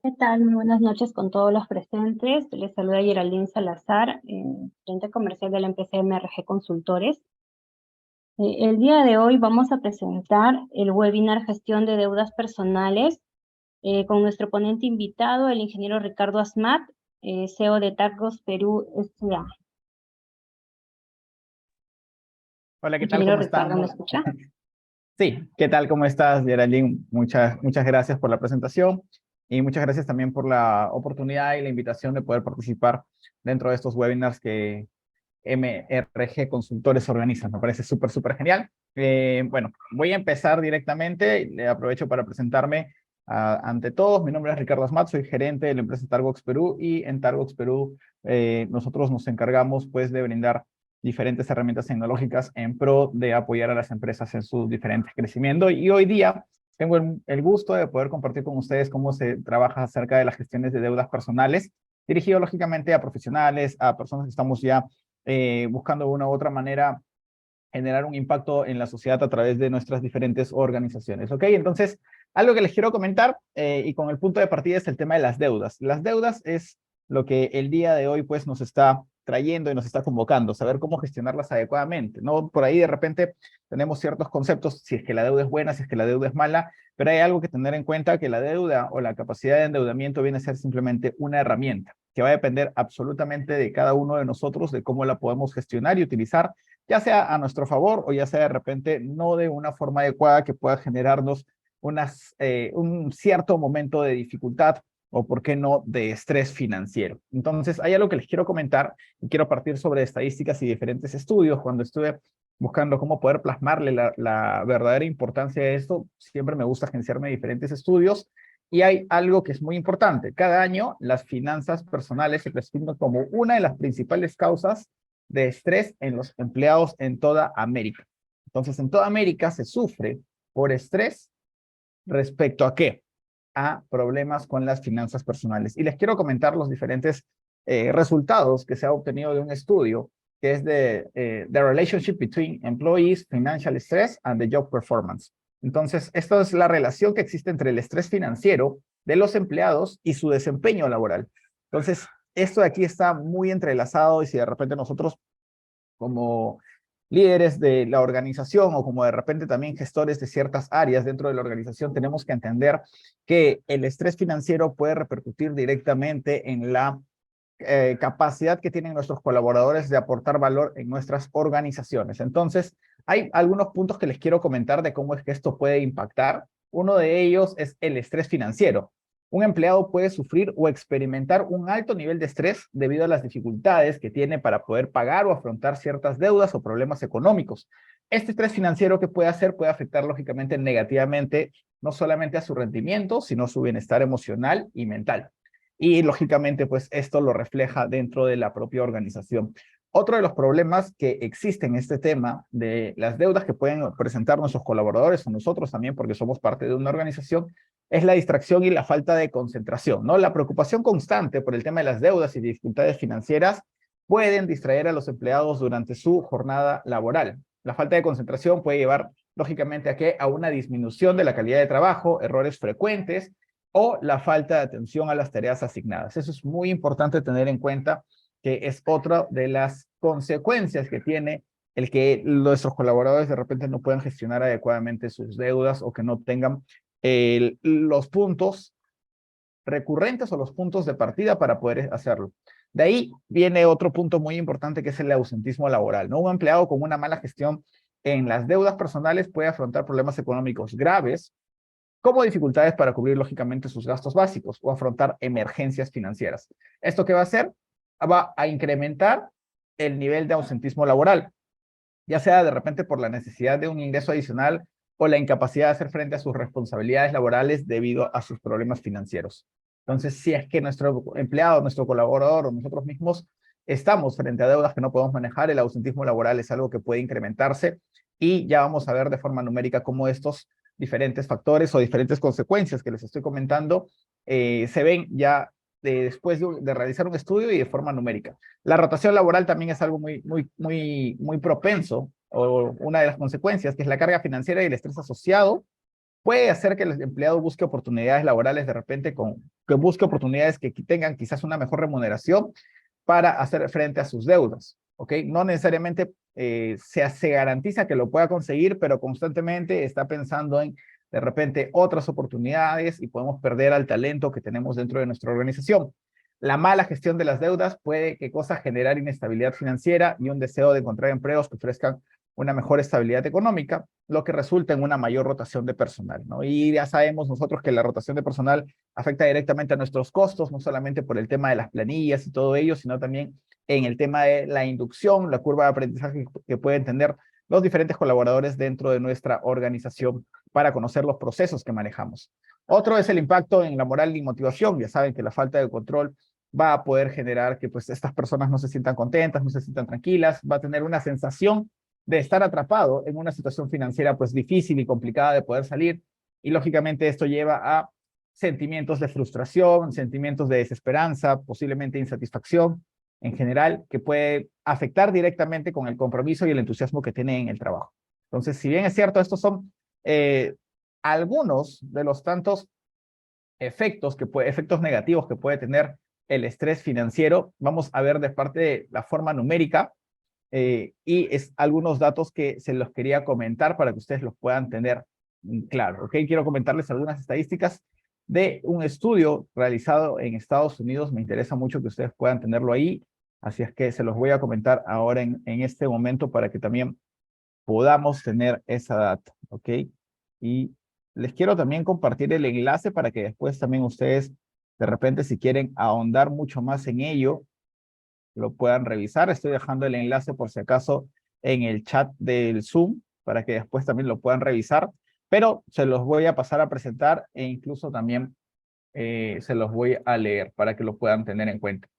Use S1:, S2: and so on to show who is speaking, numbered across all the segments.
S1: ¿Qué tal? Muy buenas noches con todos los presentes. Les saluda Geraldine Salazar, gerente comercial de la empresa MRG Consultores. El día de hoy vamos a presentar el webinar Gestión de Deudas Personales con nuestro ponente invitado, el ingeniero Ricardo Asmat, CEO de Targos Perú S.A.
S2: Hola, ¿qué tal?
S1: Ingeniero
S2: ¿Cómo están?
S1: Ricardo, ¿me escucha?
S2: Sí, ¿qué tal? ¿Cómo estás, Geraldine? Muchas gracias por la presentación y muchas gracias también por la oportunidad y la invitación de poder participar dentro de estos webinars que MRG Consultores organizan. Me parece súper genial. Bueno, voy a empezar directamente. Le aprovecho para presentarme ante todos. Mi nombre es Ricardo Asmat, soy gerente de la empresa Targox Perú y en Targox Perú nosotros nos encargamos pues de brindar diferentes herramientas tecnológicas en pro de apoyar a las empresas en su diferente crecimiento. Y hoy día tengo el gusto de poder compartir con ustedes cómo se trabaja acerca de las gestiones de deudas personales, dirigido lógicamente a profesionales, a personas que estamos ya buscando de una u otra manera generar un impacto en la sociedad a través de nuestras diferentes organizaciones. ¿Ok? Entonces, algo que les quiero comentar y con el punto de partida es el tema de las deudas. Las deudas es lo que el día de hoy pues nos está trayendo y nos está convocando, saber cómo gestionarlas adecuadamente, ¿no? Por ahí de repente tenemos ciertos conceptos, si es que la deuda es buena, si es que la deuda es mala, pero hay algo que tener en cuenta, que la deuda o la capacidad de endeudamiento viene a ser simplemente una herramienta que va a depender absolutamente de cada uno de nosotros, de cómo la podemos gestionar y utilizar, ya sea a nuestro favor o ya sea de repente no de una forma adecuada que pueda generarnos un cierto momento de dificultad o, por qué no, de estrés financiero. Entonces, hay algo que les quiero comentar y quiero partir sobre estadísticas y diferentes estudios. Cuando estuve buscando cómo poder plasmarle la verdadera importancia de esto, siempre me gusta agenciarme diferentes estudios y hay algo que es muy importante. Cada año, las finanzas personales se presentan como una de las principales causas de estrés en los empleados en toda América. Entonces, en toda América se sufre por estrés respecto a qué? A problemas con las finanzas personales. Y les quiero comentar los diferentes resultados que se ha obtenido de un estudio que es de The Relationship Between Employees, Financial Stress and the Job Performance. Entonces, esta es la relación que existe entre el estrés financiero de los empleados y su desempeño laboral. Entonces, esto de aquí está muy entrelazado y si de repente nosotros como líderes de la organización o como de repente también gestores de ciertas áreas dentro de la organización, tenemos que entender que el estrés financiero puede repercutir directamente en la capacidad que tienen nuestros colaboradores de aportar valor en nuestras organizaciones. Entonces, hay algunos puntos que les quiero comentar de cómo es que esto puede impactar. Uno de ellos es el estrés financiero. Un empleado puede sufrir o experimentar un alto nivel de estrés debido a las dificultades que tiene para poder pagar o afrontar ciertas deudas o problemas económicos. Este estrés financiero que puede hacer puede afectar lógicamente negativamente no solamente a su rendimiento, sino a su bienestar emocional y mental. Y lógicamente, pues esto lo refleja dentro de la propia organización. Otro de los problemas que existen en este tema de las deudas que pueden presentar nuestros colaboradores o nosotros también, porque somos parte de una organización, es la distracción y la falta de concentración, ¿no? La preocupación constante por el tema de las deudas y dificultades financieras pueden distraer a los empleados durante su jornada laboral. La falta de concentración puede llevar, lógicamente, a una disminución de la calidad de trabajo, errores frecuentes o la falta de atención a las tareas asignadas. Eso es muy importante tener en cuenta, que es otra de las consecuencias que tiene el que nuestros colaboradores de repente no puedan gestionar adecuadamente sus deudas o que no tengan los puntos recurrentes o los puntos de partida para poder hacerlo. De ahí viene otro punto muy importante que es el ausentismo laboral, ¿no? Un empleado con una mala gestión en las deudas personales puede afrontar problemas económicos graves como dificultades para cubrir lógicamente sus gastos básicos o afrontar emergencias financieras. ¿Esto qué va a hacer? Va a incrementar el nivel de ausentismo laboral, ya sea de repente por la necesidad de un ingreso adicional o la incapacidad de hacer frente a sus responsabilidades laborales debido a sus problemas financieros. Entonces, si es que nuestro empleado, nuestro colaborador o nosotros mismos estamos frente a deudas que no podemos manejar, el ausentismo laboral es algo que puede incrementarse y ya vamos a ver de forma numérica cómo estos diferentes factores o diferentes consecuencias que les estoy comentando se ven ya después de realizar un estudio y de forma numérica. La rotación laboral también es algo muy propenso, o una de las consecuencias, que es la carga financiera y el estrés asociado puede hacer que el empleado busque oportunidades laborales de repente, que busque oportunidades que tengan quizás una mejor remuneración para hacer frente a sus deudas, ¿ok? No necesariamente se garantiza que lo pueda conseguir, pero constantemente está pensando en de repente otras oportunidades y podemos perder al talento que tenemos dentro de nuestra organización. La mala gestión de las deudas puede, ¿qué cosa? Generar inestabilidad financiera y un deseo de encontrar empleos que ofrezcan una mejor estabilidad económica, lo que resulta en una mayor rotación de personal, ¿no? Y ya sabemos nosotros que la rotación de personal afecta directamente a nuestros costos, no solamente por el tema de las planillas y todo ello, sino también en el tema de la inducción, la curva de aprendizaje que pueden tener los diferentes colaboradores dentro de nuestra organización para conocer los procesos que manejamos. Otro es el impacto en la moral y motivación. Ya saben que la falta de control va a poder generar que pues estas personas no se sientan contentas, no se sientan tranquilas, va a tener una sensación de estar atrapado en una situación financiera pues difícil y complicada de poder salir, y lógicamente esto lleva a sentimientos de frustración, sentimientos de desesperanza, posiblemente insatisfacción en general, que puede afectar directamente con el compromiso y el entusiasmo que tiene en el trabajo. Entonces, si bien es cierto, estos son algunos de los tantos efectos negativos que puede tener el estrés financiero, vamos a ver de parte de la forma numérica, y es algunos datos que se los quería comentar para que ustedes los puedan tener claro. ¿Ok? Quiero comentarles algunas estadísticas de un estudio realizado en Estados Unidos. Me interesa mucho que ustedes puedan tenerlo ahí, así es que se los voy a comentar ahora en este momento para que también podamos tener esa data. ¿Ok? Y les quiero también compartir el enlace para que después también ustedes, de repente, si quieren ahondar mucho más en ello, lo puedan revisar. Estoy dejando el enlace por si acaso en el chat del Zoom para que después también lo puedan revisar, pero se los voy a pasar a presentar e incluso también se los voy a leer para que lo puedan tener en cuenta.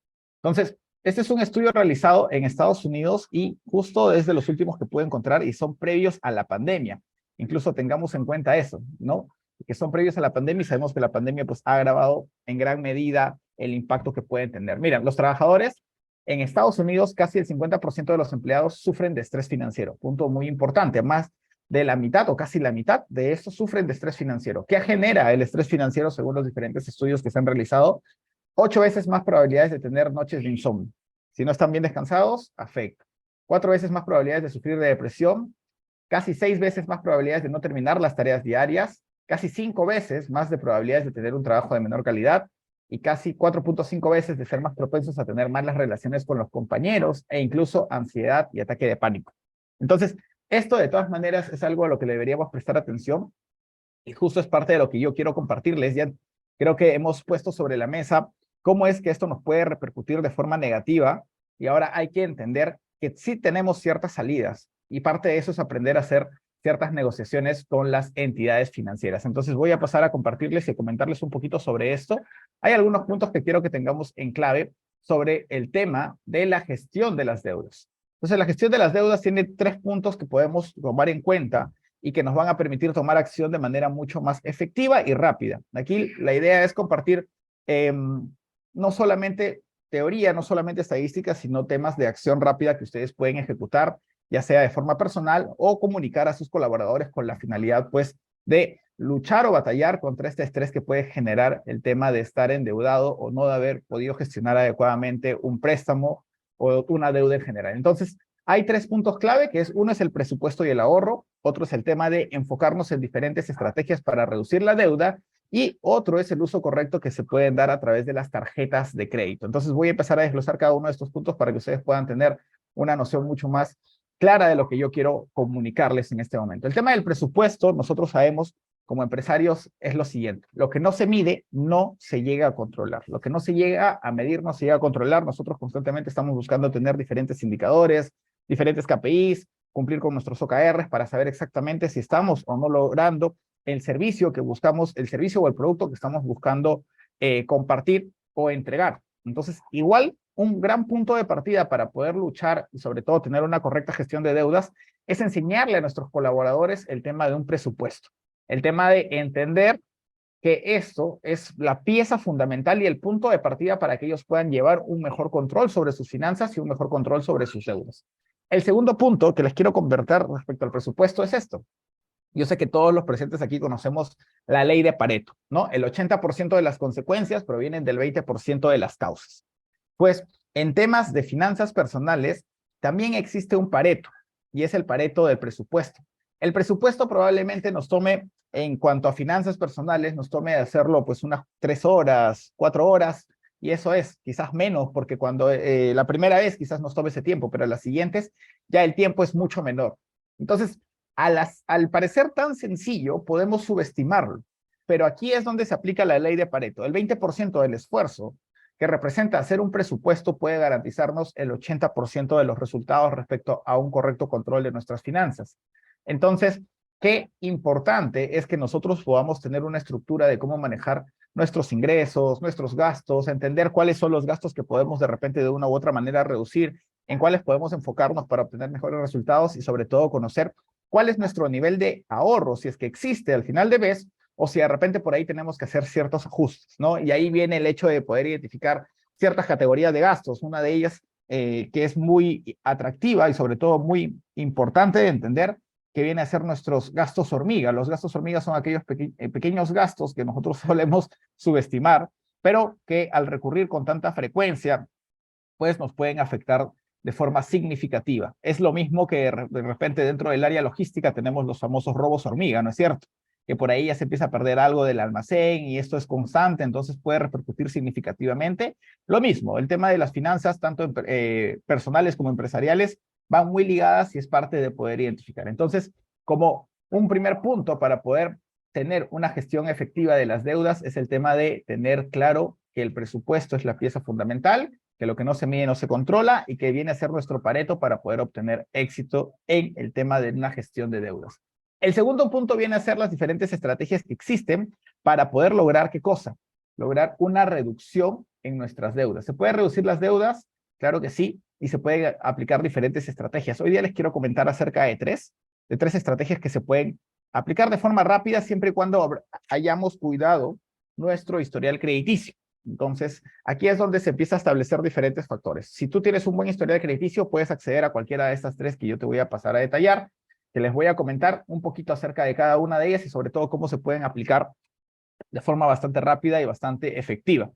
S2: Entonces, este es un estudio realizado en Estados Unidos y justo es de los últimos que pude encontrar y son previos a la pandemia. Incluso tengamos en cuenta eso, ¿no? Que son previos a la pandemia y sabemos que la pandemia pues ha agravado en gran medida el impacto que pueden tener. Mira, los trabajadores en Estados Unidos, casi el 50% de los empleados sufren de estrés financiero. Punto muy importante. Más de la mitad o casi la mitad de estos sufren de estrés financiero. ¿Qué genera el estrés financiero según los diferentes estudios que se han realizado? 8 veces más probabilidades de tener noches de insomnio. Si no están bien descansados, afecta. 4 veces más probabilidades de sufrir de depresión. Casi 6 veces más probabilidades de no terminar las tareas diarias. Casi 5 veces más de probabilidades de tener un trabajo de menor calidad. Y casi 4.5 veces de ser más propensos a tener malas relaciones con los compañeros e incluso ansiedad y ataque de pánico. Entonces, esto de todas maneras es algo a lo que le deberíamos prestar atención y justo es parte de lo que yo quiero compartirles. Ya creo que hemos puesto sobre la mesa cómo es que esto nos puede repercutir de forma negativa y ahora hay que entender que sí tenemos ciertas salidas y parte de eso es aprender a hacer ciertas negociaciones con las entidades financieras. Entonces voy a pasar a compartirles y a comentarles un poquito sobre esto. Hay algunos puntos que quiero que tengamos en clave sobre el tema de la gestión de las deudas. Entonces la gestión de las deudas tiene 3 puntos que podemos tomar en cuenta y que nos van a permitir tomar acción de manera mucho más efectiva y rápida. Aquí la idea es compartir no solamente teoría, no solamente estadísticas, sino temas de acción rápida que ustedes pueden ejecutar, ya sea de forma personal o comunicar a sus colaboradores con la finalidad, pues, de luchar o batallar contra este estrés que puede generar el tema de estar endeudado o no de haber podido gestionar adecuadamente un préstamo o una deuda en general. Entonces, hay 3 puntos clave, que es uno es el presupuesto y el ahorro, otro es el tema de enfocarnos en diferentes estrategias para reducir la deuda y otro es el uso correcto que se pueden dar a través de las tarjetas de crédito. Entonces voy a empezar a desglosar cada uno de estos puntos para que ustedes puedan tener una noción mucho más clara de lo que yo quiero comunicarles en este momento. El tema del presupuesto, nosotros sabemos como empresarios es lo siguiente: lo que no se mide no se llega a controlar, lo que no se llega a medir no se llega a controlar. Nosotros constantemente estamos buscando tener diferentes indicadores, diferentes KPIs, cumplir con nuestros OKRs para saber exactamente si estamos o no logrando el servicio que buscamos, el servicio o el producto que estamos buscando compartir o entregar. Entonces, igual, un gran punto de partida para poder luchar y sobre todo tener una correcta gestión de deudas es enseñarle a nuestros colaboradores el tema de un presupuesto, el tema de entender que esto es la pieza fundamental y el punto de partida para que ellos puedan llevar un mejor control sobre sus finanzas y un mejor control sobre sus deudas. El segundo punto que les quiero convertir respecto al presupuesto es esto: Yo sé que todos los presentes aquí conocemos la ley de Pareto, ¿no? El 80% de las consecuencias provienen del 20% de las causas. Pues en temas de finanzas personales también existe un Pareto, y es el Pareto del presupuesto. El presupuesto probablemente nos tome, en cuanto a finanzas personales, nos tome hacerlo pues unas 3 horas, 4 horas, y eso es quizás menos, porque cuando la primera vez quizás nos tome ese tiempo, pero las siguientes ya el tiempo es mucho menor. Entonces, al parecer tan sencillo, podemos subestimarlo, pero aquí es donde se aplica la ley de Pareto. El 20% del esfuerzo que representa hacer un presupuesto puede garantizarnos el 80% de los resultados respecto a un correcto control de nuestras finanzas. Entonces, qué importante es que nosotros podamos tener una estructura de cómo manejar nuestros ingresos, nuestros gastos, entender cuáles son los gastos que podemos de repente de una u otra manera reducir, en cuáles podemos enfocarnos para obtener mejores resultados y sobre todo conocer cuál es nuestro nivel de ahorro, si es que existe al final de mes, o si de repente por ahí tenemos que hacer ciertos ajustes, ¿no? Y ahí viene el hecho de poder identificar ciertas categorías de gastos, una de ellas que es muy atractiva y sobre todo muy importante de entender, que viene a ser nuestros gastos hormiga. Los gastos hormiga son aquellos pequeños gastos que nosotros solemos subestimar, pero que al recurrir con tanta frecuencia, pues nos pueden afectar de forma significativa. Es lo mismo que de repente dentro del área logística tenemos los famosos robos hormiga, ¿no es cierto? Que por ahí ya se empieza a perder algo del almacén y esto es constante, entonces puede repercutir significativamente. Lo mismo, el tema de las finanzas, tanto personales como empresariales, van muy ligadas y es parte de poder identificar. Entonces, como un primer punto para poder tener una gestión efectiva de las deudas es el tema de tener claro que el presupuesto es la pieza fundamental, que lo que no se mide no se controla y que viene a ser nuestro Pareto para poder obtener éxito en el tema de una gestión de deudas. El segundo punto viene a ser las diferentes estrategias que existen para poder lograr ¿qué cosa? Lograr una reducción en nuestras deudas. ¿Se puede reducir las deudas? Claro que sí, y se pueden aplicar diferentes estrategias. Hoy día les quiero comentar acerca de tres estrategias que se pueden aplicar de forma rápida siempre y cuando hayamos cuidado nuestro historial crediticio. Entonces, aquí es donde se empieza a establecer diferentes factores. Si tú tienes un buen historial crediticio, puedes acceder a cualquiera de estas tres que yo te voy a pasar a detallar, que les voy a comentar un poquito acerca de cada una de ellas y sobre todo cómo se pueden aplicar de forma bastante rápida y bastante efectiva.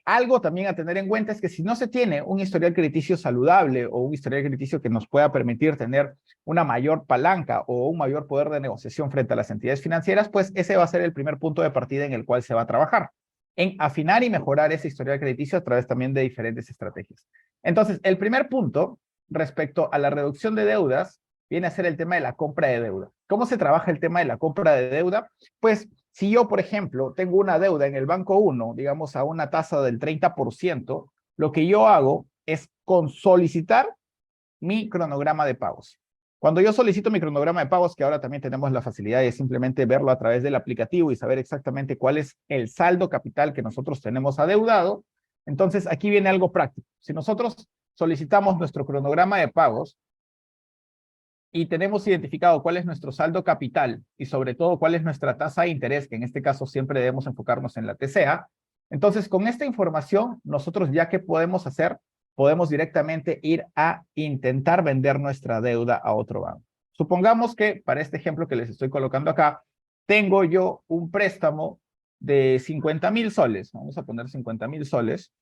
S2: Algo también a tener en cuenta es que si no se tiene un historial crediticio saludable o un historial crediticio que nos pueda permitir tener una mayor palanca o un mayor poder de negociación frente a las entidades financieras, pues ese va a ser el primer punto de partida en el cual se va a trabajar, en afinar y mejorar ese historial crediticio a través también de diferentes estrategias. Entonces, el primer punto respecto a la reducción de deudas viene a ser el tema de la compra de deuda. ¿Cómo se trabaja el tema de la compra de deuda? Pues si yo, por ejemplo, tengo una deuda en el Banco 1, digamos a una tasa del 30%, lo que yo hago es solicitar mi cronograma de pagos. Cuando yo solicito mi cronograma de pagos, que ahora también tenemos la facilidad de simplemente verlo a través del aplicativo y saber exactamente cuál es el saldo capital que nosotros tenemos adeudado, entonces aquí viene algo práctico. Si nosotros solicitamos nuestro cronograma de pagos, y tenemos identificado cuál es nuestro saldo capital y sobre todo cuál es nuestra tasa de interés, que en este caso siempre debemos enfocarnos en la TCA, entonces con esta información nosotros ya que podemos hacer, podemos directamente ir a intentar vender nuestra deuda a otro banco. Supongamos que para este ejemplo que les estoy colocando acá, tengo yo un préstamo de 50,000 soles, vamos a poner 50,000 soles,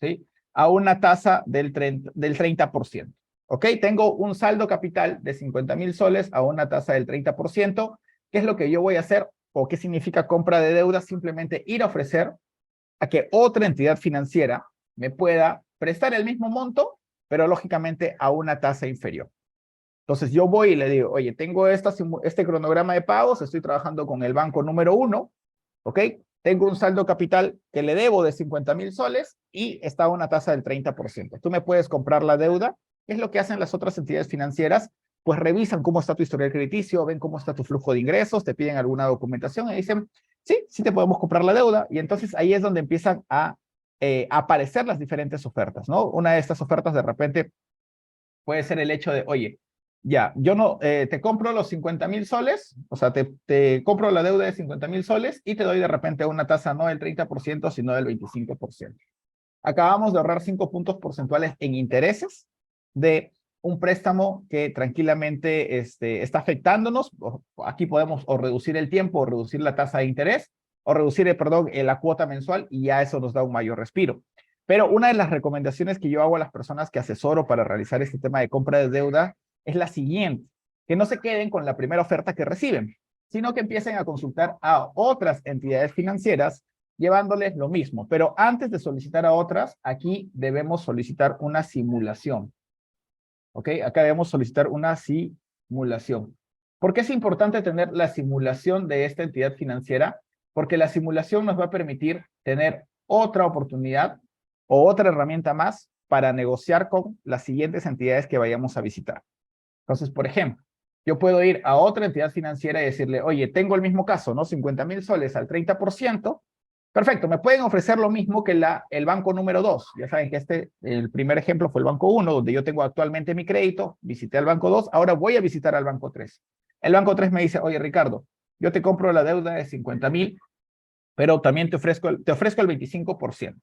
S2: ¿sí? A una tasa del 30%. ¿Ok? Tengo un saldo capital de 50,000 soles a una tasa del 30%. ¿Qué es lo que yo voy a hacer? ¿O qué significa compra de deuda? Simplemente ir a ofrecer a que otra entidad financiera me pueda prestar el mismo monto, pero lógicamente a una tasa inferior. Entonces yo voy y le digo, oye, tengo este cronograma de pagos, estoy trabajando con el banco número 1, ¿ok? Tengo un saldo capital que le debo de 50,000 soles y está a una tasa del 30%. Tú me puedes comprar la deuda. ¿Qué es lo que hacen las otras entidades financieras? Pues revisan cómo está tu historial crediticio, ven cómo está tu flujo de ingresos, te piden alguna documentación y dicen, sí, sí te podemos comprar la deuda. Y entonces ahí es donde empiezan a aparecer las diferentes ofertas, ¿no? Una de estas ofertas de repente puede ser el hecho de, oye, ya, yo no, te compro los 50,000 soles, o sea, te compro la deuda de 50,000 soles y te doy de repente una tasa no del 30%, sino del 25%. Acabamos de ahorrar 5 puntos porcentuales en intereses de un préstamo que tranquilamente está afectándonos. Aquí podemos o reducir el tiempo, o reducir la tasa de interés, o reducir, la cuota mensual, y ya eso nos da un mayor respiro. Pero una de las recomendaciones que yo hago a las personas que asesoro para realizar este tema de compra de deuda es la siguiente: que no se queden con la primera oferta que reciben, sino que empiecen a consultar a otras entidades financieras llevándoles lo mismo. Pero antes de solicitar a otras, aquí debemos solicitar una simulación. ¿Ok? Acá debemos solicitar una simulación. ¿Por qué es importante tener la simulación de esta entidad financiera? Porque la simulación nos va a permitir tener otra oportunidad o otra herramienta más para negociar con las siguientes entidades que vayamos a visitar. Entonces, por ejemplo, yo puedo ir a otra entidad financiera y decirle, oye, tengo el mismo caso, ¿no? 50,000 soles al 30%. Perfecto, me pueden ofrecer lo mismo que el banco número 2. Ya saben que el primer ejemplo fue el banco 1, donde yo tengo actualmente mi crédito, visité al banco 2, ahora voy a visitar al banco 3. El banco 3 me dice, oye, Ricardo, yo te compro la deuda de 50,000, pero también te ofrezco el 25%.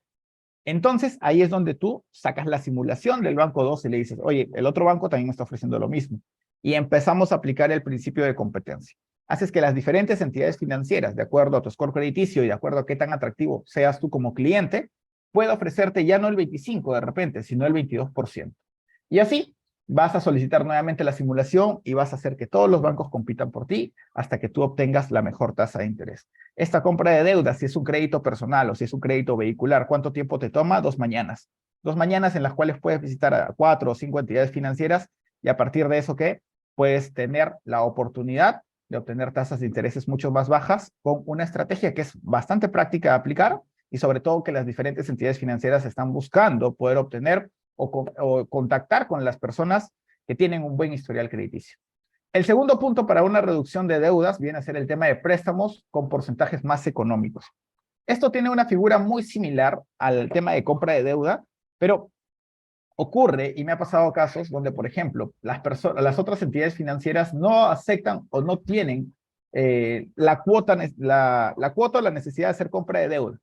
S2: Entonces, ahí es donde tú sacas la simulación del banco 2 y le dices, oye, el otro banco también me está ofreciendo lo mismo. Y empezamos a aplicar el principio de competencia. Haces que las diferentes entidades financieras, de acuerdo a tu score crediticio y de acuerdo a qué tan atractivo seas tú como cliente, pueda ofrecerte ya no el 25% de repente, sino el 22%. Y así vas a solicitar nuevamente la simulación y vas a hacer que todos los bancos compitan por ti hasta que tú obtengas la mejor tasa de interés. Esta compra de deuda, si es un crédito personal o si es un crédito vehicular, ¿cuánto tiempo te toma? 2 mañanas. 2 mañanas en las cuales puedes visitar a 4 o 5 entidades financieras, y a partir de eso, ¿qué? Puedes tener la oportunidad de obtener tasas de intereses mucho más bajas con una estrategia que es bastante práctica de aplicar, y sobre todo que las diferentes entidades financieras están buscando poder obtener o contactar con las personas que tienen un buen historial crediticio. El segundo punto para una reducción de deudas viene a ser el tema de préstamos con porcentajes más económicos. Esto tiene una figura muy similar al tema de compra de deuda, pero ocurre, y me ha pasado casos donde, por ejemplo, las otras entidades financieras no aceptan o no tienen la cuota o la necesidad de hacer compra de deuda,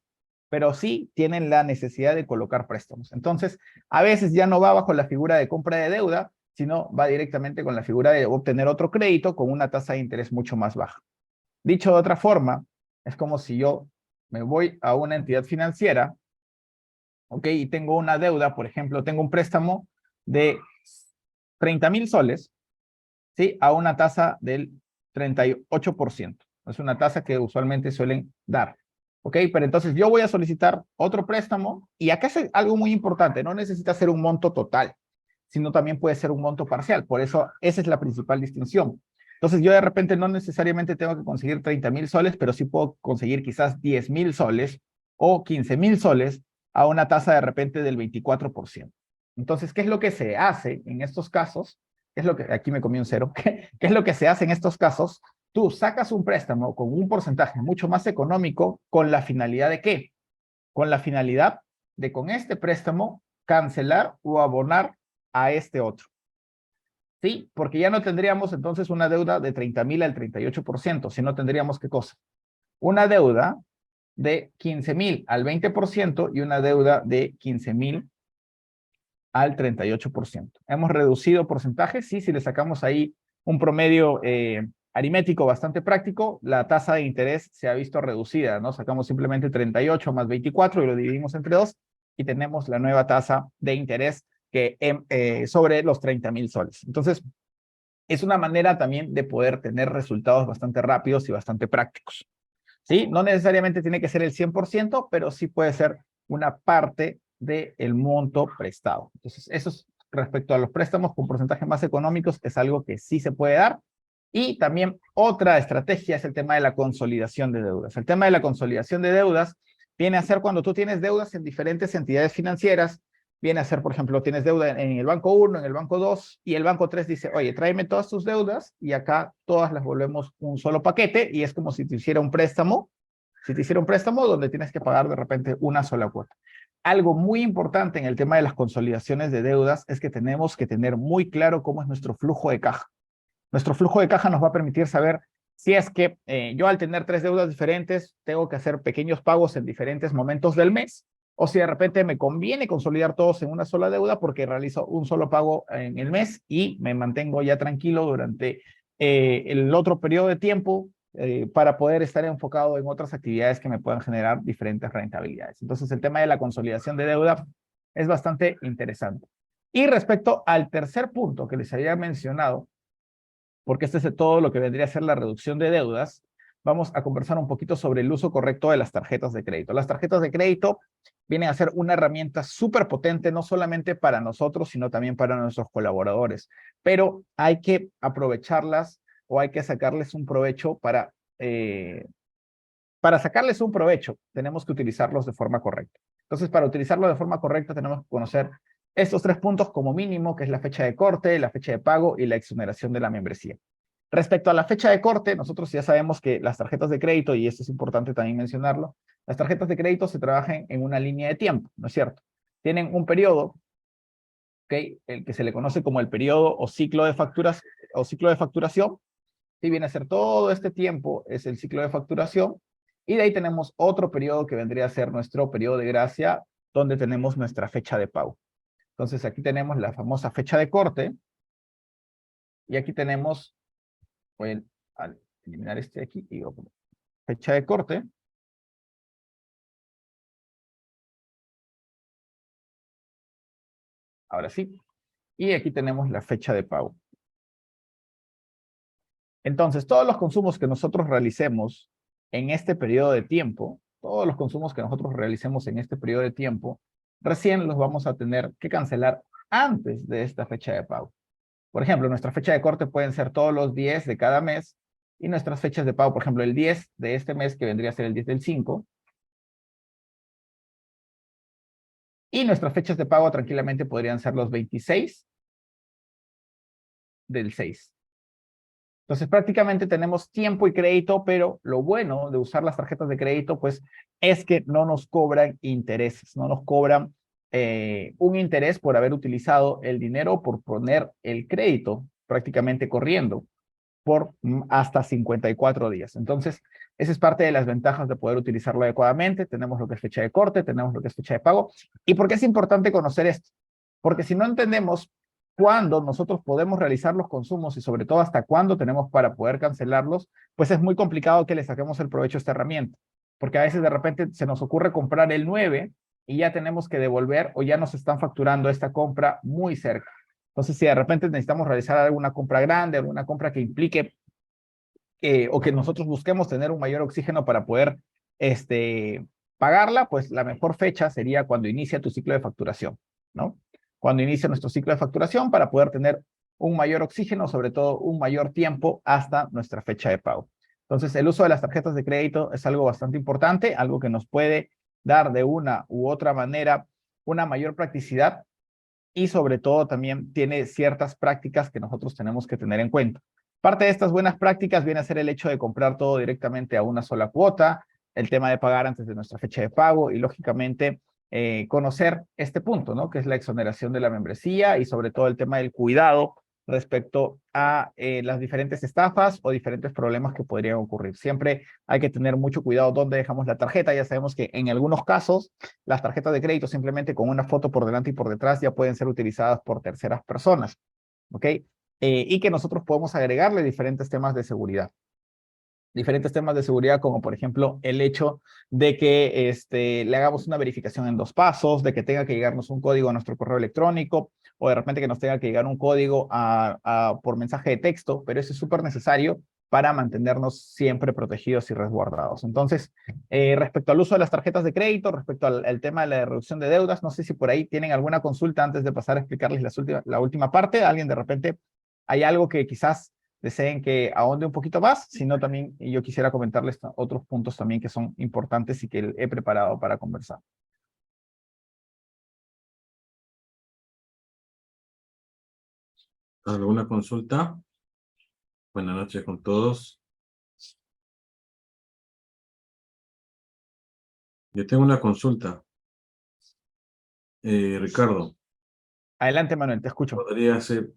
S2: pero sí tienen la necesidad de colocar préstamos. Entonces, a veces ya no va bajo la figura de compra de deuda, sino va directamente con la figura de obtener otro crédito con una tasa de interés mucho más baja. Dicho de otra forma, es como si yo me voy a una entidad financiera, ¿ok? Y tengo una deuda, por ejemplo, tengo un préstamo de 30,000 soles, ¿sí? A una tasa del 38%. Es una tasa que usualmente suelen dar. ¿Ok? Pero entonces yo voy a solicitar otro préstamo, y acá es algo muy importante, no necesita ser un monto total, sino también puede ser un monto parcial. Por eso esa es la principal distinción. Entonces yo de repente no necesariamente tengo que conseguir 30,000 soles, pero sí puedo conseguir quizás 10,000 soles o 15,000 soles a una tasa de repente del 24%. Entonces, ¿qué es lo que se hace en estos casos? ¿Qué es lo que, aquí me comí un cero? ¿Qué es lo que se hace en estos casos? Tú sacas un préstamo con un porcentaje mucho más económico con la finalidad de ¿qué? Con la finalidad de con este préstamo cancelar o abonar a este otro. ¿Sí? Porque ya no tendríamos entonces una deuda de 30,000 al 38%, sino tendríamos ¿qué cosa? Una deuda de 15,000 al 20% y una deuda de 15,000 al 38%. Hemos reducido porcentajes, sí, si le sacamos ahí un promedio aritmético bastante práctico, la tasa de interés se ha visto reducida, ¿no? Sacamos simplemente 38 más 24 y lo dividimos entre 2 y tenemos la nueva tasa de interés que sobre los 30,000 soles. Entonces, es una manera también de poder tener resultados bastante rápidos y bastante prácticos. ¿Sí? No necesariamente tiene que ser el 100%, pero sí puede ser una parte del monto prestado. Entonces, eso es respecto a los préstamos con porcentajes más económicos, es algo que sí se puede dar. Y también otra estrategia es el tema de la consolidación de deudas. El tema de la consolidación de deudas viene a ser cuando tú tienes deudas en diferentes entidades financieras. Viene a ser, por ejemplo, tienes deuda en el banco 1, en el banco 2, y el banco 3 dice, oye, tráeme todas tus deudas, y acá todas las volvemos un solo paquete, y es como si te hiciera un préstamo, donde tienes que pagar de repente una sola cuota. Algo muy importante en el tema de las consolidaciones de deudas es que tenemos que tener muy claro cómo es nuestro flujo de caja. Nuestro flujo de caja nos va a permitir saber si es que yo, al tener 3 deudas diferentes, tengo que hacer pequeños pagos en diferentes momentos del mes, o si de repente me conviene consolidar todos en una sola deuda porque realizo un solo pago en el mes y me mantengo ya tranquilo durante el otro periodo de tiempo para poder estar enfocado en otras actividades que me puedan generar diferentes rentabilidades. Entonces, el tema de la consolidación de deuda es bastante interesante. Y respecto al tercer punto que les había mencionado, porque este es de todo lo que vendría a ser la reducción de deudas, vamos a conversar un poquito sobre el uso correcto de las tarjetas de crédito. Las tarjetas de crédito vienen a ser una herramienta súper potente, no solamente para nosotros, sino también para nuestros colaboradores, pero hay que aprovecharlas o hay que sacarles un provecho para sacarles un provecho, tenemos que utilizarlos de forma correcta. Entonces, para utilizarlo de forma correcta, tenemos que conocer estos 3 puntos como mínimo, que es la fecha de corte, la fecha de pago y la exoneración de la membresía. Respecto a la fecha de corte, nosotros ya sabemos que las tarjetas de crédito, y esto es importante también mencionarlo, las tarjetas de crédito se trabajan en una línea de tiempo, ¿no es cierto? Tienen un periodo, ¿ok? El que se le conoce como el periodo o ciclo de facturas o ciclo de facturación. Si viene a ser todo este tiempo, es el ciclo de facturación. Y de ahí tenemos otro periodo que vendría a ser nuestro periodo de gracia, donde tenemos nuestra fecha de pago. Entonces aquí tenemos la famosa fecha de corte. Y aquí tenemos, voy a eliminar este aquí, y digo, fecha de corte. Ahora sí. Y aquí tenemos la fecha de pago. Entonces, todos los consumos que nosotros realicemos en este periodo de tiempo, todos los consumos que nosotros realicemos en este periodo de tiempo, recién los vamos a tener que cancelar antes de esta fecha de pago. Por ejemplo, nuestra fecha de corte pueden ser todos los 10 de cada mes y nuestras fechas de pago, por ejemplo, el 10 de este mes, que vendría a ser el 10 del 5, y nuestras fechas de pago tranquilamente podrían ser los 26 del 6. Entonces, prácticamente tenemos tiempo y crédito, pero lo bueno de usar las tarjetas de crédito, pues, es que no nos cobran intereses, no nos cobran un interés por haber utilizado el dinero, por poner el crédito prácticamente corriendo por hasta 54 días. Entonces, esa es parte de las ventajas de poder utilizarlo adecuadamente. Tenemos lo que es fecha de corte, tenemos lo que es fecha de pago. ¿Y por qué es importante conocer esto? Porque si no entendemos cuándo nosotros podemos realizar los consumos y sobre todo hasta cuándo tenemos para poder cancelarlos, pues es muy complicado que le saquemos el provecho a esta herramienta. Porque a veces de repente se nos ocurre comprar el 9 y ya tenemos que devolver o ya nos están facturando esta compra muy cerca. Entonces, si de repente necesitamos realizar alguna compra grande, alguna compra que implique o que nosotros busquemos tener un mayor oxígeno para poder pagarla, pues la mejor fecha sería cuando inicia tu ciclo de facturación, ¿no? Cuando inicia nuestro ciclo de facturación para poder tener un mayor oxígeno, sobre todo un mayor tiempo hasta nuestra fecha de pago. Entonces, el uso de las tarjetas de crédito es algo bastante importante, algo que nos puede dar de una u otra manera una mayor practicidad y sobre todo también tiene ciertas prácticas que nosotros tenemos que tener en cuenta. Parte de estas buenas prácticas viene a ser el hecho de comprar todo directamente a una sola cuota, el tema de pagar antes de nuestra fecha de pago y lógicamente conocer este punto, ¿no? Que es la exoneración de la membresía y sobre todo el tema del cuidado respecto a las diferentes estafas o diferentes problemas que podrían ocurrir. Siempre hay que tener mucho cuidado dónde dejamos la tarjeta. Ya sabemos que en algunos casos las tarjetas de crédito simplemente con una foto por delante y por detrás ya pueden ser utilizadas por terceras personas, ¿ok? Y que nosotros podemos agregarle diferentes temas de seguridad. Diferentes temas de seguridad, como por ejemplo el hecho de que le hagamos una verificación en 2 pasos, de que tenga que llegarnos un código a nuestro correo electrónico, o de repente que nos tenga que llegar un código por mensaje de texto, pero eso es súper necesario para mantenernos siempre protegidos y resguardados. Entonces, respecto al uso de las tarjetas de crédito, respecto al tema de la reducción de deudas, no sé si por ahí tienen alguna consulta antes de pasar a explicarles la última parte. Alguien de repente, hay algo que quizás deseen que ahonde un poquito más, sino también yo quisiera comentarles otros puntos también que son importantes y que he preparado para conversar.
S3: ¿Alguna consulta? Buenas noches con todos. Yo tengo una consulta. Ricardo,
S2: Adelante, Manuel, te escucho.
S3: podría hacer,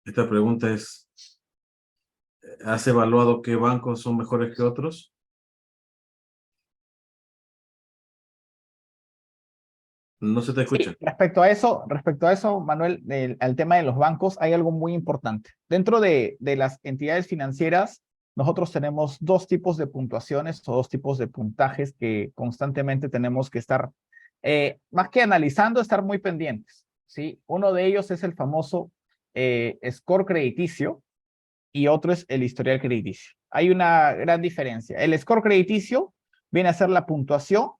S3: esta pregunta es, ¿has evaluado qué bancos son mejores que otros? No se te escucha.
S2: Sí, respecto a eso, Manuel, al tema de los bancos, hay algo muy importante. Dentro de las entidades financieras, nosotros tenemos dos tipos de puntuaciones o dos tipos de puntajes que constantemente tenemos que estar, más que analizando, estar muy pendientes, ¿sí? Uno de ellos es el famoso score crediticio y otro es el historial crediticio. Hay una gran diferencia. El score crediticio viene a ser la puntuación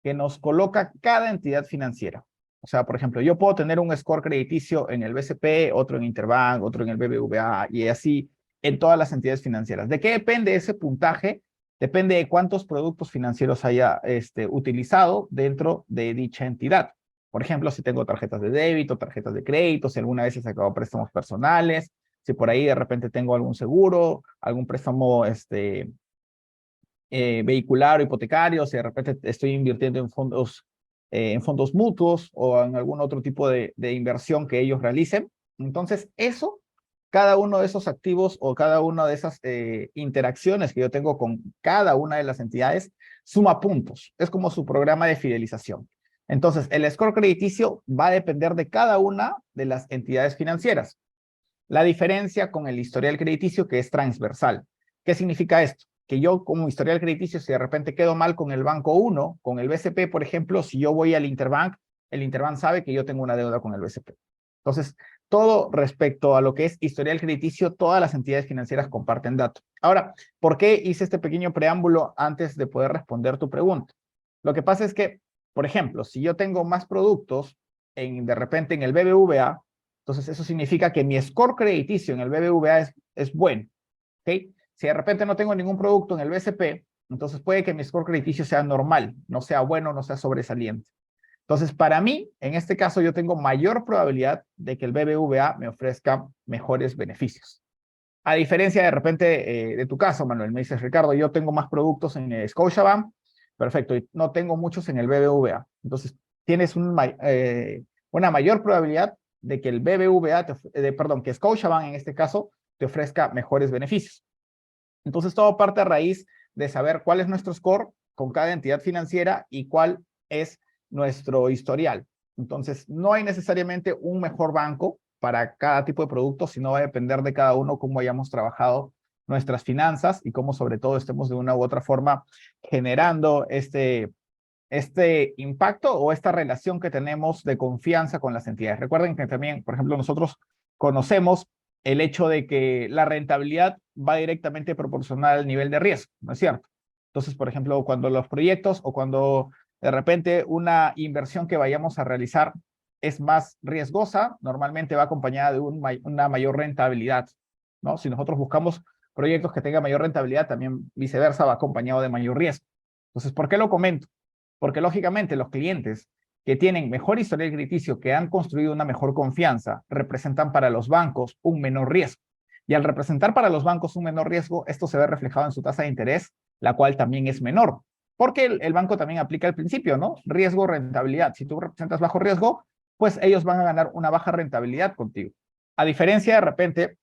S2: que nos coloca cada entidad financiera. O sea, por ejemplo, yo puedo tener un score crediticio en el BCP, otro en Interbank, otro en el BBVA y así en todas las entidades financieras. ¿De qué depende ese puntaje? Depende de cuántos productos financieros haya utilizado dentro de dicha entidad. Por ejemplo, si tengo tarjetas de débito, tarjetas de crédito, si alguna vez he sacado préstamos personales, si por ahí de repente tengo algún seguro, algún préstamo vehicular o hipotecario, si de repente estoy invirtiendo en fondos mutuos o en algún otro tipo de inversión que ellos realicen. Entonces, eso, cada uno de esos activos o cada una de esas interacciones que yo tengo con cada una de las entidades, suma puntos. Es como su programa de fidelización. Entonces, el score crediticio va a depender de cada una de las entidades financieras. La diferencia con el historial crediticio que es transversal. ¿Qué significa esto? Que yo como historial crediticio, si de repente quedo mal con el banco 1, con el BCP, por ejemplo, si yo voy al Interbank, el Interbank sabe que yo tengo una deuda con el BCP. Entonces, todo respecto a lo que es historial crediticio, todas las entidades financieras comparten datos. Ahora, ¿por qué hice este pequeño preámbulo antes de poder responder tu pregunta? Lo que pasa es que, por ejemplo, si yo tengo más productos de repente en el BBVA, entonces eso significa que mi score crediticio en el BBVA es bueno, ¿ok? Si de repente no tengo ningún producto en el BCP, entonces puede que mi score crediticio sea normal, no sea bueno, no sea sobresaliente. Entonces, para mí, en este caso, yo tengo mayor probabilidad de que el BBVA me ofrezca mejores beneficios. A diferencia de repente de tu caso, Manuel, me dices, Ricardo, yo tengo más productos en Scotiabank, perfecto, y no tengo muchos en el BBVA. Entonces, tienes una mayor probabilidad de que el BBVA, que Scotiabank en este caso, te ofrezca mejores beneficios. Entonces, todo parte a raíz de saber cuál es nuestro score con cada entidad financiera y cuál es nuestro historial. Entonces, no hay necesariamente un mejor banco para cada tipo de producto, sino va a depender de cada uno cómo hayamos trabajado nuestras finanzas y cómo sobre todo estemos de una u otra forma generando este impacto o esta relación que tenemos de confianza con las entidades. Recuerden que también, por ejemplo, nosotros conocemos el hecho de que la rentabilidad va directamente proporcional al nivel de riesgo, ¿no es cierto? Entonces, por ejemplo, cuando los proyectos o cuando de repente una inversión que vayamos a realizar es más riesgosa, normalmente va acompañada de una mayor rentabilidad, ¿no? Si nosotros buscamos proyectos que tengan mayor rentabilidad, también viceversa va acompañado de mayor riesgo. Entonces, ¿por qué lo comento? Porque lógicamente los clientes que tienen mejor historial crediticio, que han construido una mejor confianza, representan para los bancos un menor riesgo. Y al representar para los bancos un menor riesgo, esto se ve reflejado en su tasa de interés, la cual también es menor. Porque el banco también aplica el principio, ¿no? Riesgo, rentabilidad. Si tú representas bajo riesgo, pues ellos van a ganar una baja rentabilidad contigo. A diferencia de repente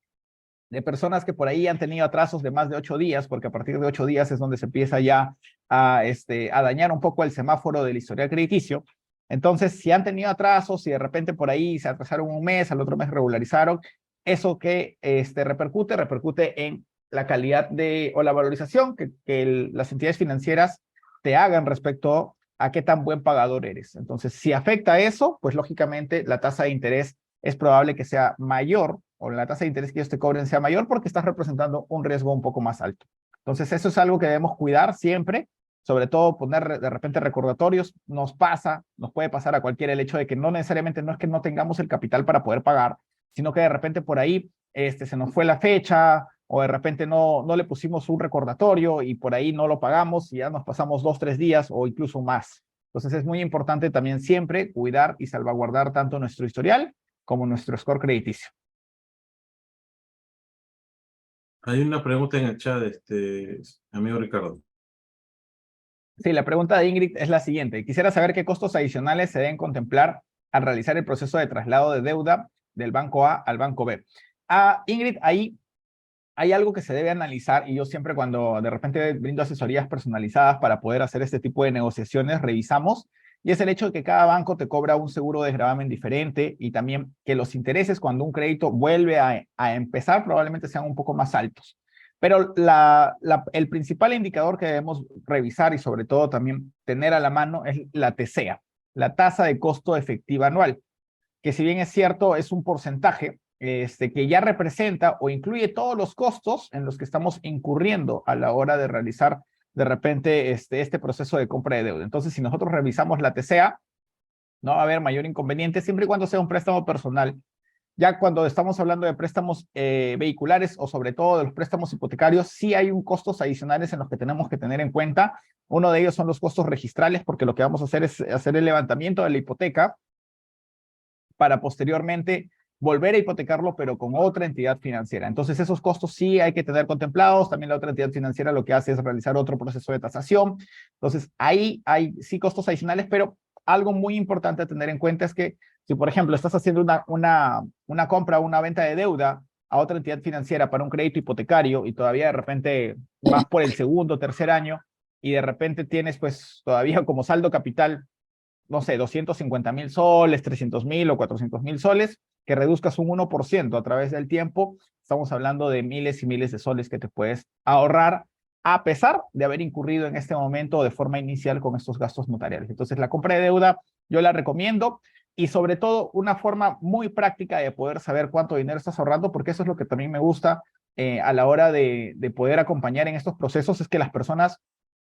S2: de personas que por ahí han tenido atrasos de más de 8 días, porque a partir de 8 días es donde se empieza ya a dañar un poco el semáforo del historial crediticio. Entonces, si han tenido atrasos, si de repente por ahí se atrasaron un mes, al otro mes regularizaron, eso que repercute en la calidad o la valorización que las entidades financieras te hagan respecto a qué tan buen pagador eres. Entonces, si afecta eso, pues lógicamente la tasa de interés es probable que sea mayor o la tasa de interés que ellos te cobren sea mayor porque estás representando un riesgo un poco más alto. Entonces, eso es algo que debemos cuidar siempre, sobre todo poner de repente recordatorios. Nos puede pasar a cualquiera el hecho de que no necesariamente no es que no tengamos el capital para poder pagar, sino que de repente por ahí se nos fue la fecha o de repente no le pusimos un recordatorio y por ahí no lo pagamos y ya nos pasamos 2, 3 días o incluso más. Entonces es muy importante también siempre cuidar y salvaguardar tanto nuestro historial como nuestro score crediticio.
S3: Hay una pregunta en el chat, amigo Ricardo.
S2: Sí, la pregunta de Ingrid es la siguiente. Quisiera saber qué costos adicionales se deben contemplar al realizar el proceso de traslado de deuda del banco A al banco B. Ingrid, ahí hay algo que se debe analizar y yo siempre cuando de repente brindo asesorías personalizadas para poder hacer este tipo de negociaciones, revisamos y es el hecho de que cada banco te cobra un seguro de gravamen diferente y también que los intereses cuando un crédito vuelve a empezar probablemente sean un poco más altos. Pero el principal indicador que debemos revisar y sobre todo también tener a la mano es la TCEA, la tasa de costo efectiva anual, que si bien es cierto, es un porcentaje que ya representa o incluye todos los costos en los que estamos incurriendo a la hora de realizar de repente este proceso de compra de deuda. Entonces, si nosotros revisamos la TCEA, no va a haber mayor inconveniente siempre y cuando sea un préstamo personal. Ya cuando estamos hablando de préstamos vehiculares o sobre todo de los préstamos hipotecarios, sí hay un costos adicionales en los que tenemos que tener en cuenta. Uno de ellos son los costos registrales, porque lo que vamos a hacer es hacer el levantamiento de la hipoteca para posteriormente volver a hipotecarlo, pero con otra entidad financiera. Entonces, esos costos sí hay que tener contemplados. También la otra entidad financiera lo que hace es realizar otro proceso de tasación. Entonces, ahí hay sí costos adicionales, pero algo muy importante a tener en cuenta es que si, por ejemplo, estás haciendo una compra o una venta de deuda a otra entidad financiera para un crédito hipotecario y todavía de repente vas por el segundo o tercer año y de repente tienes pues todavía como saldo capital, no sé, 250,000 soles, 300,000 o 400,000 soles, que reduzcas un 1% a través del tiempo, estamos hablando de miles y miles de soles que te puedes ahorrar a pesar de haber incurrido en este momento de forma inicial con estos gastos notariales. Entonces, la compra de deuda yo la recomiendo y sobre todo una forma muy práctica de poder saber cuánto dinero estás ahorrando, porque eso es lo que también me gusta a la hora de poder acompañar en estos procesos, es que las personas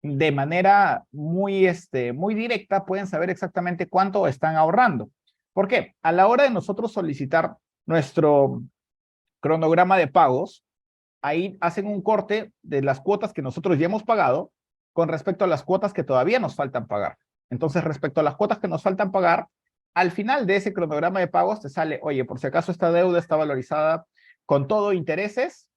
S2: de manera muy directa pueden saber exactamente cuánto están ahorrando. ¿Por qué? A la hora de nosotros solicitar nuestro cronograma de pagos, ahí hacen un corte de las cuotas que nosotros ya hemos pagado con respecto a las cuotas que todavía nos faltan pagar. Entonces, respecto a las cuotas que nos faltan pagar, al final de ese cronograma de pagos te sale, oye, por si acaso esta deuda está valorizada con todo intereses,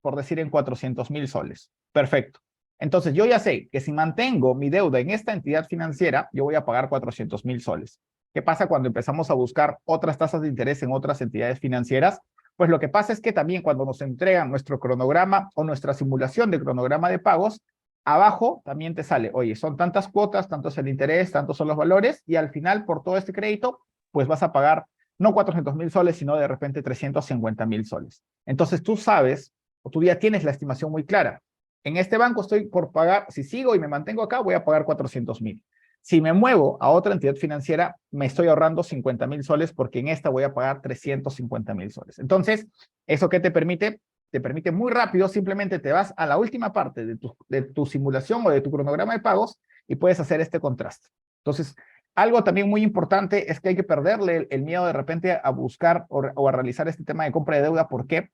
S2: por decir en 400,000 soles. Perfecto. Entonces, yo ya sé que si mantengo mi deuda en esta entidad financiera, yo voy a pagar 400,000 soles. ¿Qué pasa cuando empezamos a buscar otras tasas de interés en otras entidades financieras? Pues lo que pasa es que también cuando nos entregan nuestro cronograma o nuestra simulación de cronograma de pagos, abajo también te sale, oye, son tantas cuotas, tanto es el interés, tantos son los valores, y al final por todo este crédito, pues vas a pagar no 400,000 soles, sino de repente 350,000 soles. Entonces tú sabes, o tú ya tienes la estimación muy clara. En este banco estoy por pagar, si sigo y me mantengo acá, voy a pagar 400,000. Si me muevo a otra entidad financiera, me estoy ahorrando 50,000 soles porque en esta voy a pagar 350,000 soles. Entonces, ¿eso qué te permite? Te permite muy rápido, simplemente te vas a la última parte de tu simulación o de tu cronograma de pagos y puedes hacer este contraste. Entonces, algo también muy importante es que hay que perderle el miedo de repente a buscar o a realizar este tema de compra de deuda. ¿Por qué?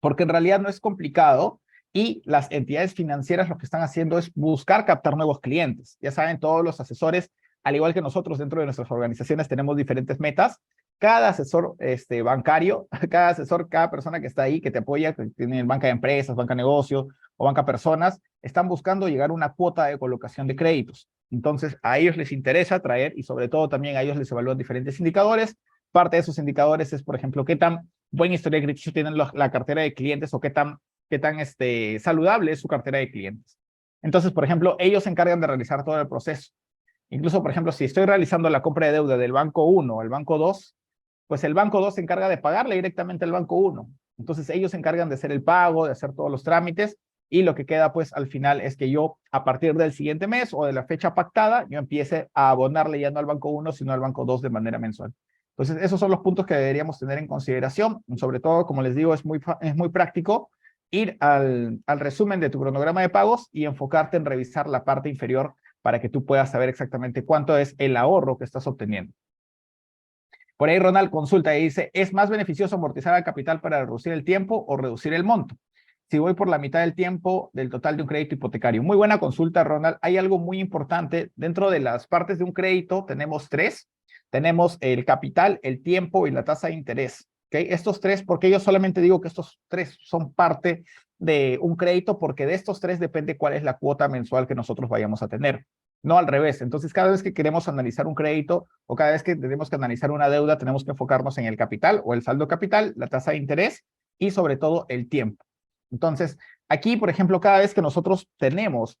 S2: Porque en realidad no es complicado y las entidades financieras lo que están haciendo es buscar captar nuevos clientes. Ya saben, todos los asesores, al igual que nosotros dentro de nuestras organizaciones, tenemos diferentes metas. Cada asesor bancario, cada asesor, cada persona que está ahí, que te apoya, que tiene banca de empresas, banca de negocios o banca personas, están buscando llegar a una cuota de colocación de créditos. Entonces, a ellos les interesa traer y sobre todo también a ellos les evalúan diferentes indicadores. Parte de esos indicadores es, por ejemplo, qué tan buen historial crediticio tienen la cartera de clientes o qué tan saludable es su cartera de clientes. Entonces, por ejemplo, ellos se encargan de realizar todo el proceso. Incluso, por ejemplo, si estoy realizando la compra de deuda del banco 1 o el banco 2, pues el banco 2 se encarga de pagarle directamente al banco 1. Entonces, ellos se encargan de hacer el pago, de hacer todos los trámites y lo que queda, pues, al final es que yo, a partir del siguiente mes o de la fecha pactada, yo empiece a abonarle ya no al banco 1, sino al banco 2 de manera mensual. Entonces, esos son los puntos que deberíamos tener en consideración. Sobre todo, como les digo, es muy práctico ir al resumen de tu cronograma de pagos y enfocarte en revisar la parte inferior para que tú puedas saber exactamente cuánto es el ahorro que estás obteniendo. Por ahí Ronald consulta y dice, ¿es más beneficioso amortizar al capital para reducir el tiempo o reducir el monto? Si voy por la mitad del tiempo del total de un crédito hipotecario. Muy buena consulta, Ronald. Hay algo muy importante. Dentro de las partes de un crédito tenemos tres. Tenemos el capital, el tiempo y la tasa de interés. ¿Okay? Estos tres, porque yo solamente digo que estos tres son parte de un crédito, porque de estos tres depende cuál es la cuota mensual que nosotros vayamos a tener. No al revés. Entonces, cada vez que queremos analizar un crédito o cada vez que tenemos que analizar una deuda, tenemos que enfocarnos en el capital o el saldo capital, la tasa de interés y sobre todo el tiempo. Entonces, aquí, por ejemplo, cada vez que nosotros tenemos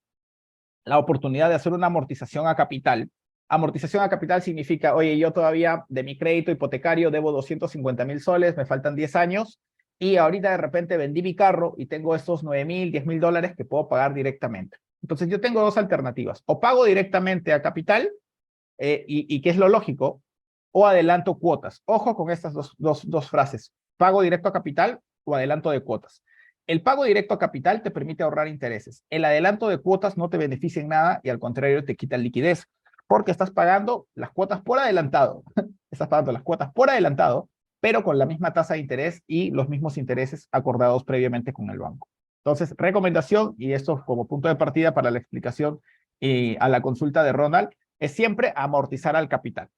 S2: la oportunidad de hacer una amortización a capital, Amortización a capital significa, oye, yo todavía de mi crédito hipotecario debo 250,000 soles, me faltan 10 años, y ahorita de repente vendí mi carro y tengo estos 9,000, 10,000 dólares que puedo pagar directamente. Entonces yo tengo dos alternativas. O pago directamente a capital, y qué es lo lógico, o adelanto cuotas. Ojo con estas dos frases. Pago directo a capital o adelanto de cuotas. El pago directo a capital te permite ahorrar intereses. El adelanto de cuotas no te beneficia en nada y al contrario te quita liquidez, porque estás pagando las cuotas por adelantado. Estás pagando las cuotas por adelantado, pero con la misma tasa de interés y los mismos intereses acordados previamente con el banco. Entonces, recomendación, y esto como punto de partida para la explicación a la consulta de Ronald, es siempre amortizar al capital.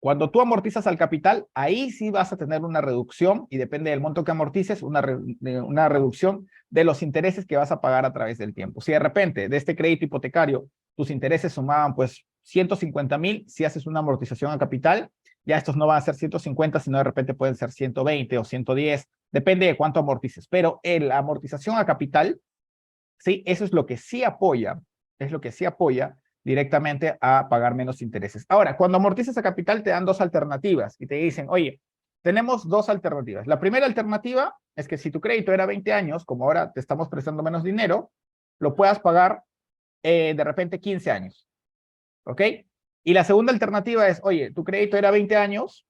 S2: Cuando tú amortizas al capital, ahí sí vas a tener una reducción, y depende del monto que amortices, una reducción de los intereses que vas a pagar a través del tiempo. Si de repente de este crédito hipotecario tus intereses sumaban pues 150,000, si haces una amortización a capital, ya estos no van a ser 150, sino de repente pueden ser 120 o 110, depende de cuánto amortices. Pero la amortización a capital, sí, eso es lo que sí apoya, directamente a pagar menos intereses. Ahora, cuando amortizas a capital te dan dos alternativas y te dicen, oye, tenemos dos alternativas. La primera alternativa es que si tu crédito era 20 años, como ahora te estamos prestando menos dinero, lo puedas pagar de repente 15 años. ¿Ok? Y la segunda alternativa es, oye, tu crédito era 20 años,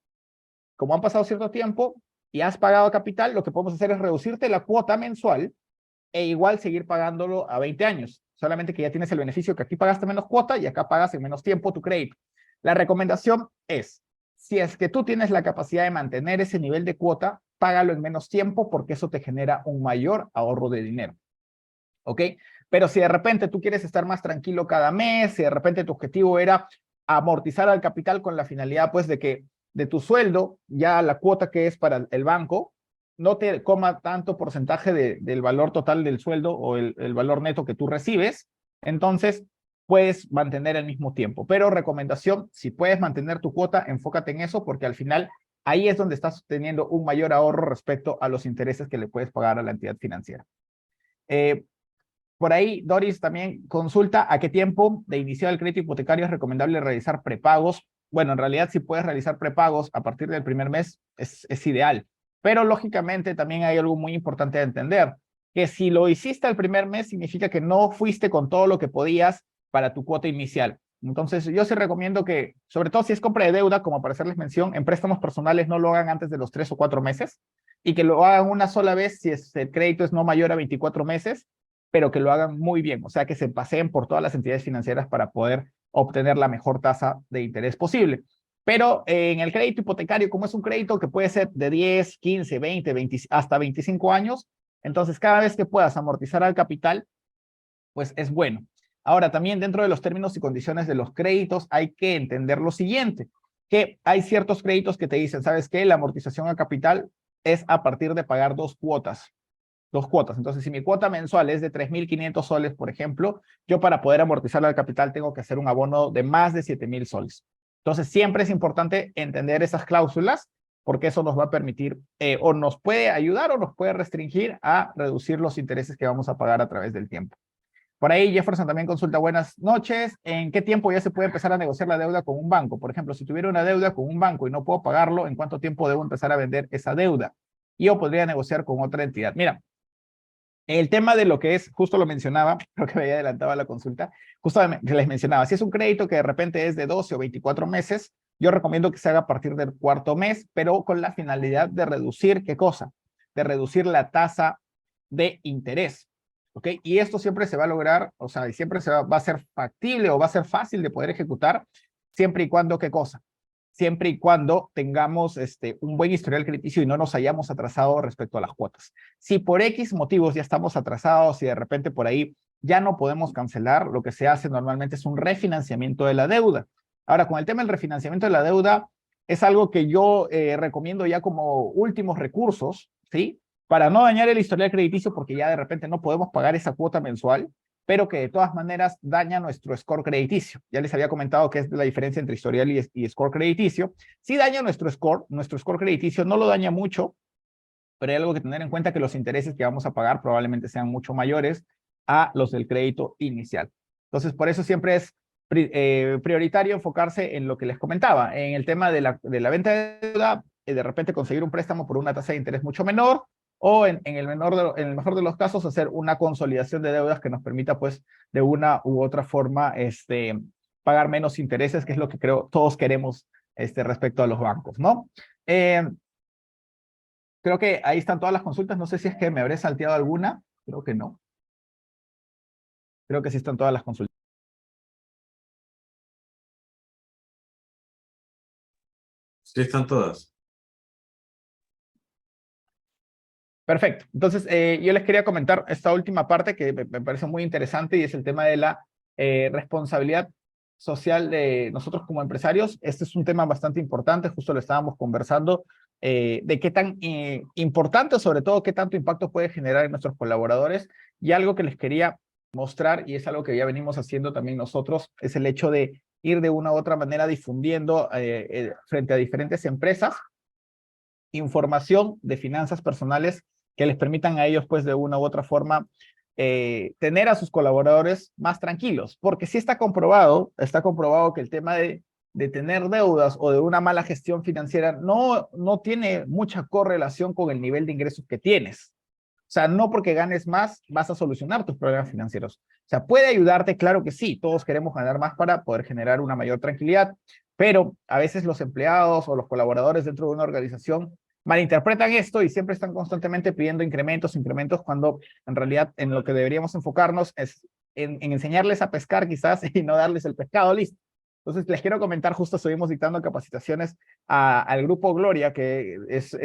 S2: como han pasado cierto tiempo y has pagado capital, lo que podemos hacer es reducirte la cuota mensual e igual seguir pagándolo a 20 años. Solamente que ya tienes el beneficio que aquí pagaste menos cuota y acá pagas en menos tiempo tu crédito. La recomendación es, si es que tú tienes la capacidad de mantener ese nivel de cuota, págalo en menos tiempo porque eso te genera un mayor ahorro de dinero. ¿Ok? Pero si de repente tú quieres estar más tranquilo cada mes, si de repente tu objetivo era amortizar al capital con la finalidad pues de que de tu sueldo, ya la cuota que es para el banco, no te coma tanto porcentaje del valor total del sueldo o el valor neto que tú recibes, entonces puedes mantener el mismo tiempo. Pero recomendación, si puedes mantener tu cuota, enfócate en eso porque al final ahí es donde estás teniendo un mayor ahorro respecto a los intereses que le puedes pagar a la entidad financiera. Por ahí, Doris también consulta a qué tiempo de inicio del crédito hipotecario es recomendable realizar prepagos. Bueno, en realidad si puedes realizar prepagos a partir del primer mes es ideal. Pero lógicamente también hay algo muy importante de entender, que si lo hiciste el primer mes significa que no fuiste con todo lo que podías para tu cuota inicial. Entonces yo sí recomiendo que, sobre todo si es compra de deuda, como para hacerles mención, en préstamos personales no lo hagan antes de los 3 o 4 meses y que lo hagan una sola vez si el crédito es no mayor a 24 meses, pero que lo hagan muy bien, o sea, que se paseen por todas las entidades financieras para poder obtener la mejor tasa de interés posible. Pero en el crédito hipotecario, como es un crédito que puede ser de 10, 15, 20, 20 hasta 25 años, entonces cada vez que puedas amortizar al capital, pues es bueno. Ahora, también dentro de los términos y condiciones de los créditos hay que entender lo siguiente, que hay ciertos créditos que te dicen, ¿sabes qué? La amortización al capital es a partir de pagar dos cuotas. Entonces, si mi cuota mensual es de 3,500 soles, por ejemplo, yo para poder amortizar al capital tengo que hacer un abono de más de 7,000 soles. Entonces, siempre es importante entender esas cláusulas porque eso nos va a permitir o nos puede ayudar o nos puede restringir a reducir los intereses que vamos a pagar a través del tiempo. Por ahí Jefferson también consulta, buenas noches, ¿en qué tiempo ya se puede empezar a negociar la deuda con un banco? Por ejemplo, si tuviera una deuda con un banco y no puedo pagarlo, ¿en cuánto tiempo debo empezar a vender esa deuda? Y yo podría negociar con otra entidad. Mira, el tema de lo que es, justo lo mencionaba, creo que me había adelantado a la consulta, justo les mencionaba, si es un crédito que de repente es de 12 o 24 meses, yo recomiendo que se haga a partir del cuarto mes, pero con la finalidad de reducir, ¿qué cosa? De reducir la tasa de interés, ¿ok? Y esto siempre se va a lograr, o sea, siempre va a ser factible o va a ser fácil de poder ejecutar, siempre y cuando, ¿qué cosa? Siempre y cuando tengamos un buen historial crediticio y no nos hayamos atrasado respecto a las cuotas. Si por X motivos ya estamos atrasados y de repente por ahí ya no podemos cancelar, lo que se hace normalmente es un refinanciamiento de la deuda. Ahora, con el tema del refinanciamiento de la deuda, es algo que yo recomiendo ya como últimos recursos, ¿sí? Para no dañar el historial crediticio porque ya de repente no podemos pagar esa cuota mensual, pero que de todas maneras daña nuestro score crediticio. Ya les había comentado que es la diferencia entre historial y score crediticio. Sí daña nuestro score crediticio no lo daña mucho, pero hay algo que tener en cuenta, que los intereses que vamos a pagar probablemente sean mucho mayores a los del crédito inicial. Entonces, por eso siempre es prioritario enfocarse en lo que les comentaba, en el tema de la venta de deuda, de repente conseguir un préstamo por una tasa de interés mucho menor, o en el mejor de los casos, hacer una consolidación de deudas que nos permita, pues, de una u otra forma, pagar menos intereses, que es lo que creo todos queremos respecto a los bancos, ¿no? Creo que ahí están todas las consultas. No sé si es que me habré salteado alguna. Creo que no. Creo que sí están todas las consultas.
S3: Sí, están todas.
S2: Perfecto. Entonces, yo les quería comentar esta última parte que me parece muy interesante, y es el tema de la responsabilidad social de nosotros como empresarios. Este es un tema bastante importante, justo lo estábamos conversando, de qué tan importante, sobre todo, qué tanto impacto puede generar en nuestros colaboradores. Y algo que les quería mostrar, y es algo que ya venimos haciendo también nosotros, es el hecho de ir de una u otra manera difundiendo frente a diferentes empresas información de finanzas personales que les permitan a ellos, pues, de una u otra forma, tener a sus colaboradores más tranquilos, porque sí está comprobado que el tema de tener deudas o de una mala gestión financiera no tiene mucha correlación con el nivel de ingresos que tienes. O sea, no porque ganes más vas a solucionar tus problemas financieros. O sea, puede ayudarte, claro que sí, todos queremos ganar más para poder generar una mayor tranquilidad, pero a veces los empleados o los colaboradores dentro de una organización malinterpretan esto y siempre están constantemente pidiendo incrementos, cuando en realidad en lo que deberíamos enfocarnos es en enseñarles a pescar quizás y no darles el pescado listo. Entonces les quiero comentar, justo estuvimos dictando capacitaciones al Grupo Gloria, que es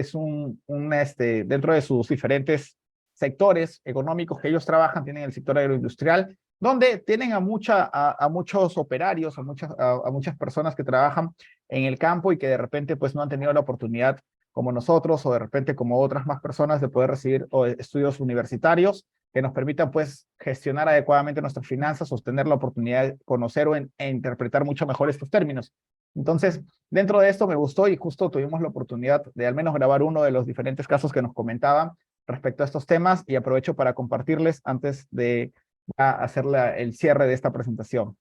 S2: dentro de sus diferentes sectores económicos que ellos trabajan, tienen el sector agroindustrial, donde tienen a muchos operarios, a muchas personas que trabajan en el campo y que de repente, pues, no han tenido la oportunidad como nosotros, o de repente como otras más personas, de poder recibir estudios universitarios que nos permitan, pues, gestionar adecuadamente nuestras finanzas, sostener la oportunidad de conocer e interpretar mucho mejor estos términos. Entonces, dentro de esto me gustó, y justo tuvimos la oportunidad de al menos grabar uno de los diferentes casos que nos comentaban respecto a estos temas, y aprovecho para compartirles antes de hacer el cierre de esta presentación.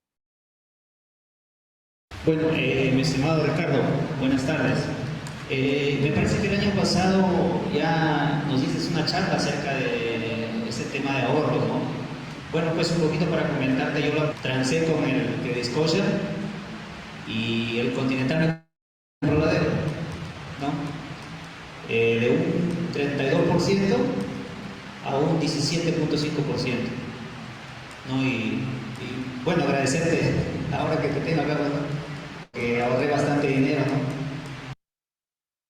S4: Bueno, mi estimado Ricardo, buenas tardes. Me parece que el año pasado ya nos diste una charla acerca de este tema de ahorros, ¿no? Bueno, pues un poquito para comentarte, yo lo trancé con el Credit Scotia y el Continental me compró la deuda, ¿no? De un 32% a un 17.5%, ¿no? Y bueno, agradecerte ahora que te tengo acá, ¿no? Que ahorré bastante dinero, ¿no?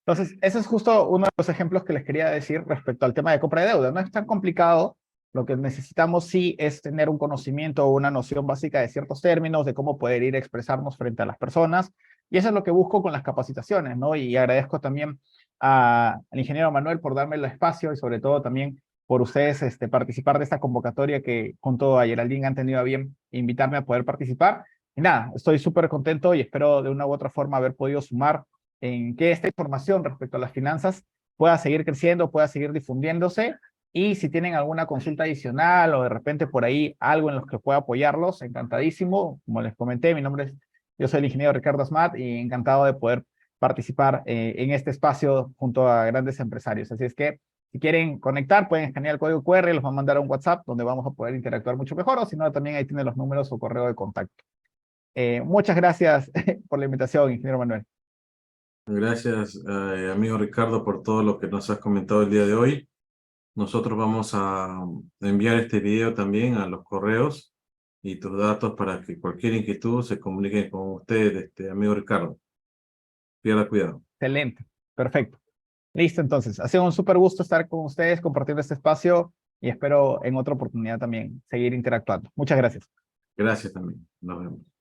S2: Entonces, ese es justo uno de los ejemplos que les quería decir respecto al tema de compra de deuda. No es tan complicado. Lo que necesitamos sí es tener un conocimiento o una noción básica de ciertos términos, de cómo poder ir a expresarnos frente a las personas. Y eso es lo que busco con las capacitaciones, ¿no? Y agradezco también al ingeniero Manuel por darme el espacio, y sobre todo también por ustedes participar de esta convocatoria, que junto a Geraldine han tenido a bien invitarme a poder participar. Y nada, estoy súper contento y espero de una u otra forma haber podido sumar en que esta información respecto a las finanzas pueda seguir creciendo, pueda seguir difundiéndose. Y si tienen alguna consulta adicional o de repente por ahí algo en los que pueda apoyarlos, encantadísimo. Como les comenté, yo soy el ingeniero Ricardo Asmat, y encantado de poder participar en este espacio junto a grandes empresarios. Así es que si quieren conectar, pueden escanear el código QR, los van a mandar a un WhatsApp donde vamos a poder interactuar mucho mejor, o si no, también ahí tienen los números o correo de contacto. Muchas gracias por la invitación, ingeniero Manuel.
S3: Gracias, amigo Ricardo, por todo lo que nos has comentado el día de hoy. Nosotros vamos a enviar este video también a los correos y tus datos para que cualquier inquietud se comunique con usted, amigo Ricardo. Pierda cuidado.
S2: Excelente, perfecto. Listo, entonces. Ha sido un súper gusto estar con ustedes, compartiendo este espacio, y espero en otra oportunidad también seguir interactuando. Muchas gracias.
S3: Gracias también. Nos vemos.